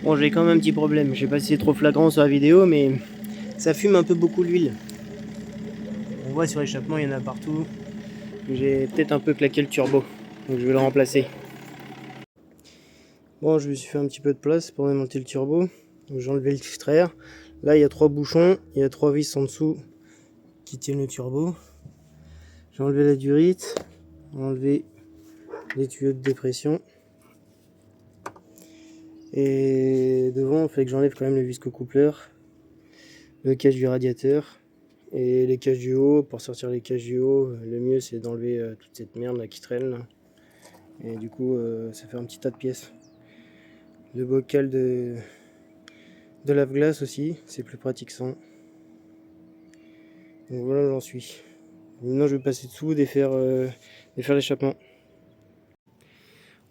Bon, j'ai quand même un petit problème. Je sais pas si c'est trop flagrant sur la vidéo, mais ça fume un peu beaucoup l'huile. On voit sur l'échappement, il y en a partout. J'ai peut-être un peu claqué le turbo, donc je vais le remplacer. Bon, je me suis fait un petit peu de place pour démonter le turbo. J'ai enlevé l'extraire. Là, il y a 3 bouchons, il y a 3 vis en dessous qui tiennent le turbo. J'ai enlevé la durite, enlevé les tuyaux de dépression. Et devant, il fallait que j'enlève quand même le visco-coupleur, le cache du radiateur et les caches du haut. Pour sortir les caches du haut, le mieux c'est d'enlever toute cette merde là qui traîne là. Et du coup, ça fait un petit tas de pièces. Le bocal de lave-glace aussi, c'est plus pratique sans. Donc voilà, j'en suis. Maintenant, je vais passer dessous, défaire l'échappement.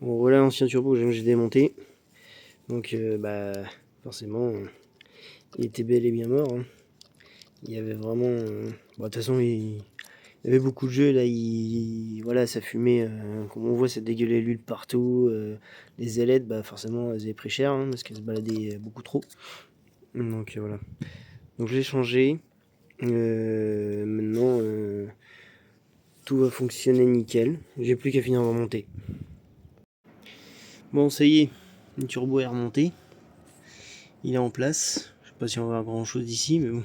Bon, voilà l'ancien turbo que j'ai démonté. Donc, forcément, il était bel et bien mort. Hein. Il y avait vraiment. De toute façon, il y avait beaucoup de jeux. Là, voilà, ça fumait. Comme on voit, ça dégueulait l'huile partout. Les ailettes, forcément, elles avaient pris cher hein, parce qu'elles se baladaient beaucoup trop. Donc, voilà. Donc, je l'ai changé. Maintenant, tout va fonctionner nickel. J'ai plus qu'à finir de remonter. Bon, ça y est, le turbo est remonté. Il est en place. Je sais pas si on va voir grand chose d'ici, mais bon.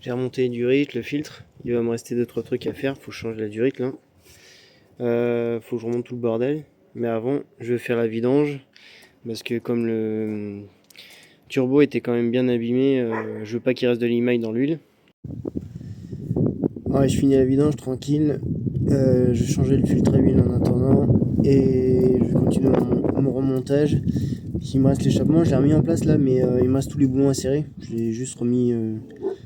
J'ai remonté les durites, le filtre. Il va me rester 2-3 trucs à faire. Faut que je change la durite là. Faut que je remonte tout le bordel. Mais avant, je vais faire la vidange. Parce que comme le turbo était quand même bien abîmé, je veux pas qu'il reste de l'émail dans l'huile. Ouais, je finis la vidange tranquille. Je vais changer le filtre à huile en attendant. Et je vais continuer mon remontage. Il me reste l'échappement, je l'ai remis en place là, mais il me reste tous les boulons à serrer. Je l'ai juste remis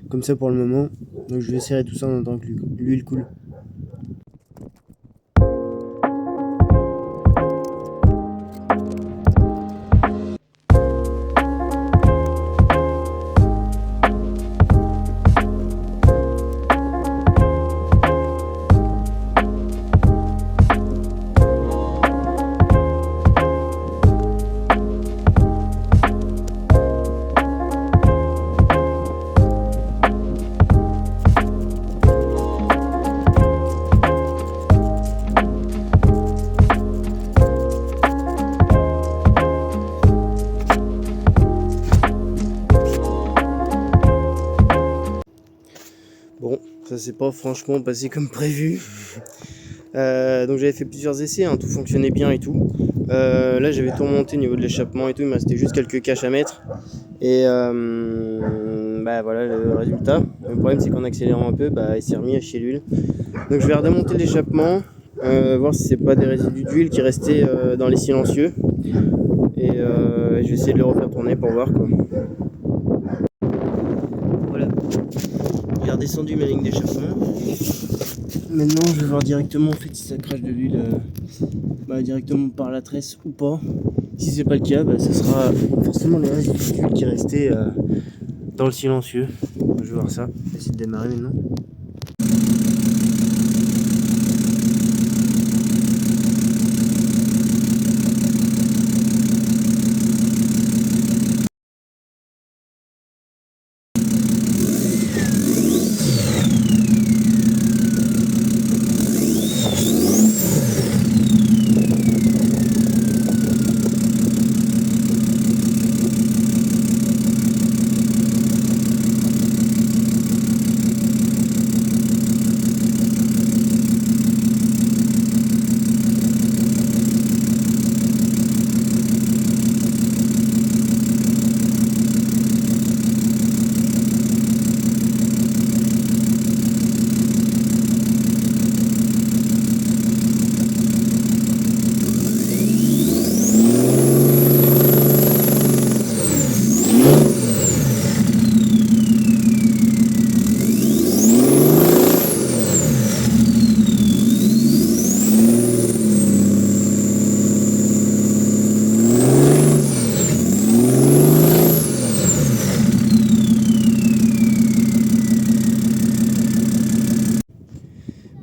comme ça pour le moment. Donc je vais serrer tout ça en attendant que l'huile coule. Bon, ça s'est pas franchement passé comme prévu. Donc j'avais fait plusieurs essais, hein, tout fonctionnait bien et tout. Là j'avais tout remonté au niveau de l'échappement et tout, il me restait juste quelques caches à mettre. Et voilà le résultat. Le problème c'est qu'en accélérant un peu, il s'est remis à chier l'huile. Donc je vais redémonter l'échappement, voir si c'est pas des résidus d'huile qui restaient dans les silencieux. Et je vais essayer de le refaire tourner pour voir quoi. Voilà. J'ai redescendu ma ligne d'échappement. Maintenant je vais voir directement en fait si ça crache de l'huile directement par la tresse ou pas. Si c'est pas le cas, ça sera forcément les résidus d'huile qui restaient dans le silencieux. Je vais voir ça. Je vais essayer de démarrer maintenant.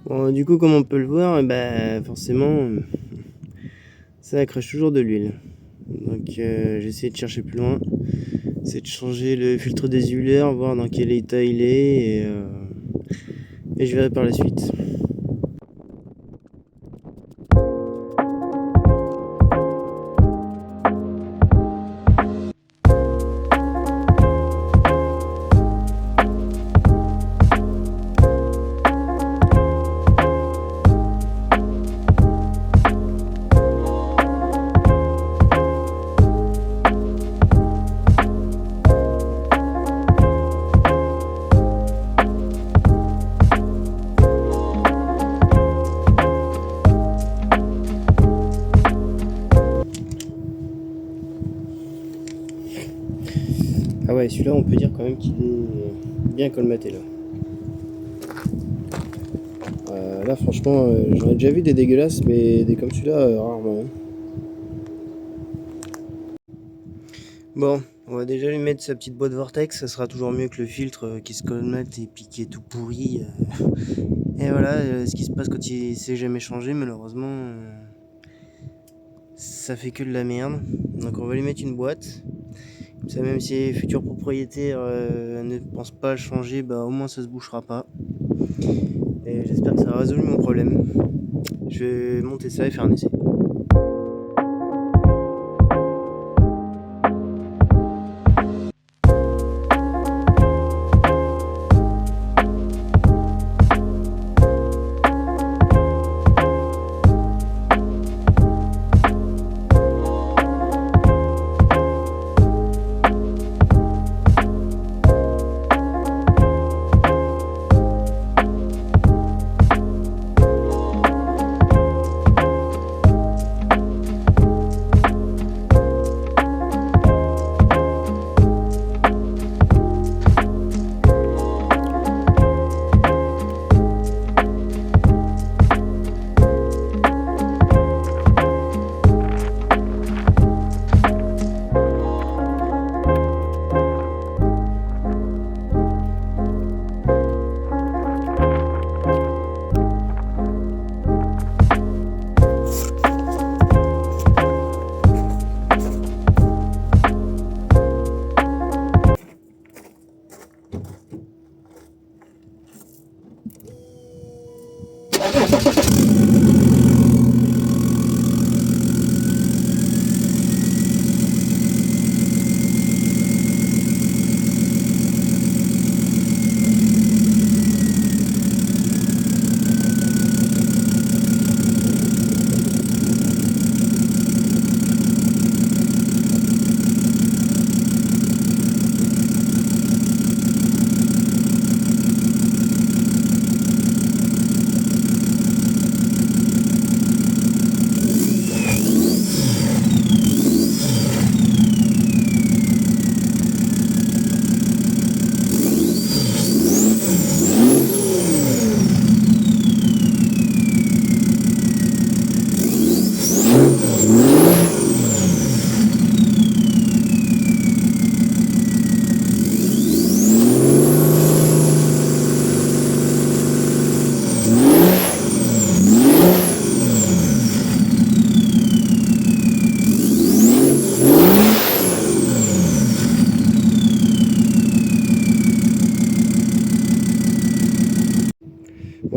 Bon, du coup, comme on peut le voir, forcément, ça crache toujours de l'huile. Donc j'ai essayé de chercher plus loin. C'est de changer le filtre désiulaire, voir dans quel état il est et je verrai par la suite. Ah ouais, celui-là on peut dire quand même qu'il est bien colmaté là. Là franchement j'en ai déjà vu des dégueulasses, mais des comme celui-là rarement. Bon, on va déjà lui mettre sa petite boîte vortex, ça sera toujours mieux que le filtre qui se colmate et puis qui est tout pourri. Et voilà ce qui se passe quand il s'est jamais changé, malheureusement ça fait que de la merde. Donc on va lui mettre une boîte. Comme ça, même si les futurs propriétaires ne pensent pas à le changer, bah au moins ça se bouchera pas. Et j'espère que ça a résolu mon problème. Je vais monter ça et faire un essai.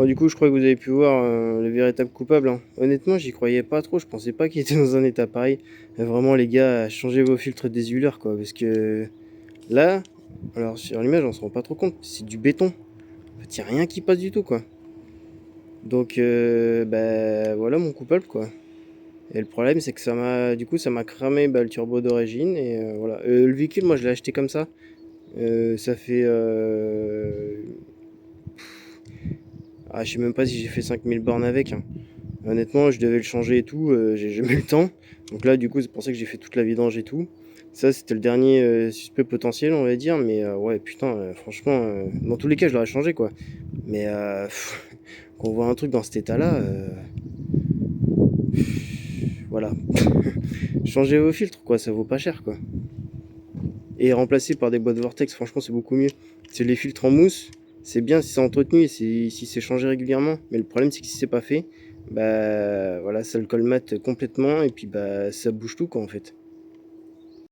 Bon, du coup, je crois que vous avez pu voir le véritable coupable, hein. Honnêtement, j'y croyais pas trop. Je pensais pas qu'il était dans un état pareil. Vraiment, les gars, changez vos filtres désilaires, quoi. Parce que là, alors sur l'image, on se rend pas trop compte. C'est du béton. En fait, y a rien qui passe du tout, quoi. Donc, bah, voilà mon coupable, quoi. Et le problème, c'est que ça m'a cramé le turbo d'origine. Et voilà. Le véhicule, moi, je l'ai acheté comme ça. Ça fait je sais même pas si j'ai fait 5000 bornes avec, hein. Honnêtement, je devais le changer et tout, j'ai jamais eu le temps. Donc là, du coup, c'est pour ça que j'ai fait toute la vidange et tout. Ça, c'était le dernier suspect potentiel, on va dire. Mais ouais, putain, franchement, dans tous les cas, je l'aurais changé, quoi. Mais quand on voit un truc dans cet état-là, voilà. Changez vos filtres, quoi, ça vaut pas cher, quoi. Et remplacer par des boîtes Vortex, franchement, c'est beaucoup mieux. C'est les filtres en mousse, c'est bien si c'est entretenu et si c'est changé régulièrement. Mais le problème, c'est que si c'est pas fait, bah voilà, ça le colmate complètement et puis bah ça bouge tout, quoi, en fait.